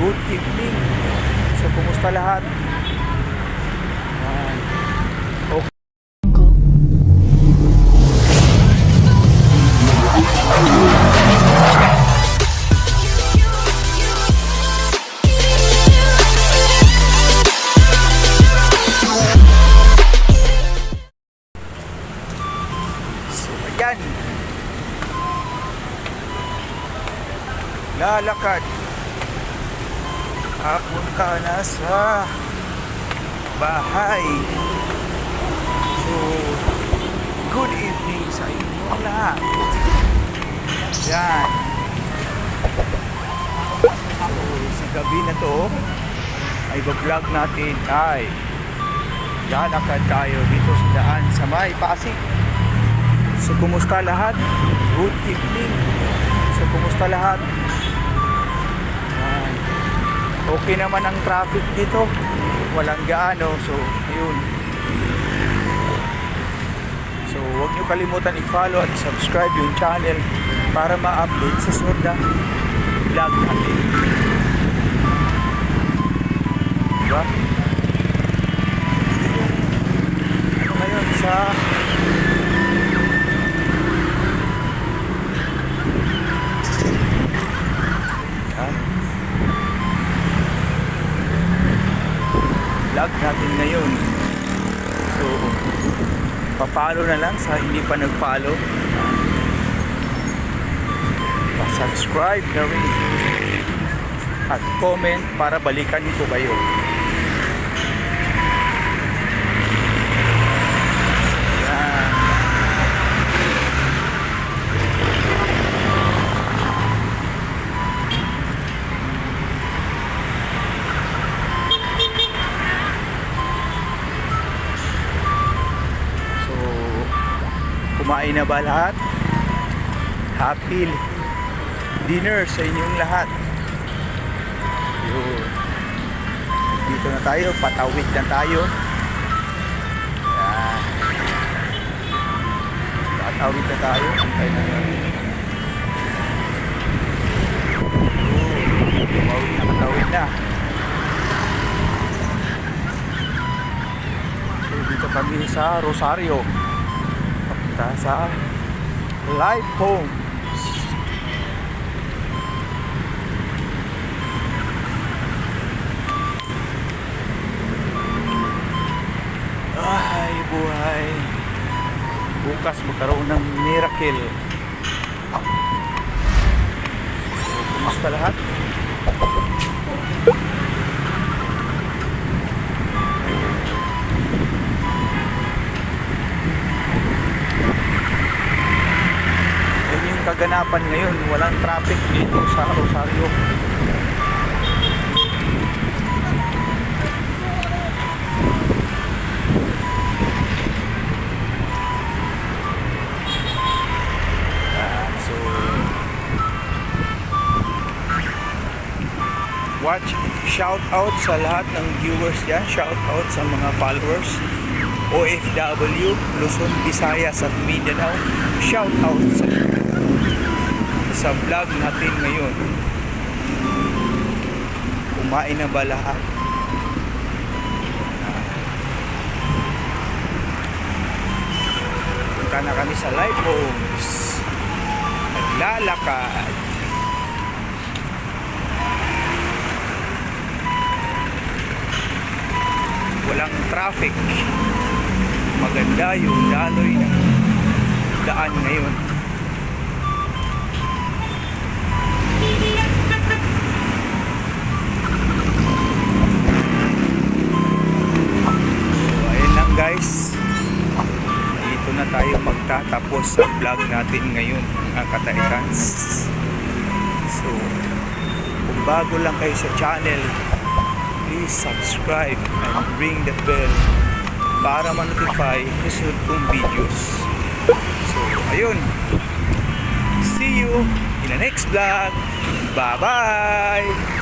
good evening. So, kumusta lahat? Okay. So, ayan. Lalakad. Papunta na sa bahay. So, good evening sa inyong lahat. Yan. So, sa gabi na to ay vlog natin ay lalakad tayo dito sa daan sa may Pasig. So, kumusta lahat? Good evening. So, kumusta lahat? Okay naman ang traffic dito, walang gaano. So ayun, so huwag nyo kalimutan i-follow at subscribe yung channel para ma-update sa sunod na vlog natin, diba? Ano ngayon sa vlog natin ngayon. So, pa-follow na lang sa hindi pa nag-follow. Pa-subscribe na rin. At comment para balikan ko kayo. Yan. Kumain na ba lahat? Happy dinner sa inyong lahat. Yun. Dito na tayo, patawid na tayo. Yan. Patawid na tayo. Antay na yan. Patawid na. So dito kami sa Rosario. Sa Life Homes. Ay, buhay. Bukas magkaroon ng miracle. So, kumusta lahat? Kaganapan ngayon, walang traffic dito sa Rosario. So shout out sa lahat ng viewers yan, shout out sa mga followers OFW, Luzon, Visayas at Mindanao. Shout out sa vlog natin ngayon. Kumain na ba lahat? Punta na kami sa Life Homes. Naglalakad. Walang traffic. Maganda yung daloy ng daan ngayon. Guys, dito na tayo magtatapos sa vlog natin ngayon, mga kataitans. So, kung bago lang kayo sa channel, please subscribe and ring the bell para ma-notify susunod kong videos. So, ayun, see you in the next vlog. Bye bye.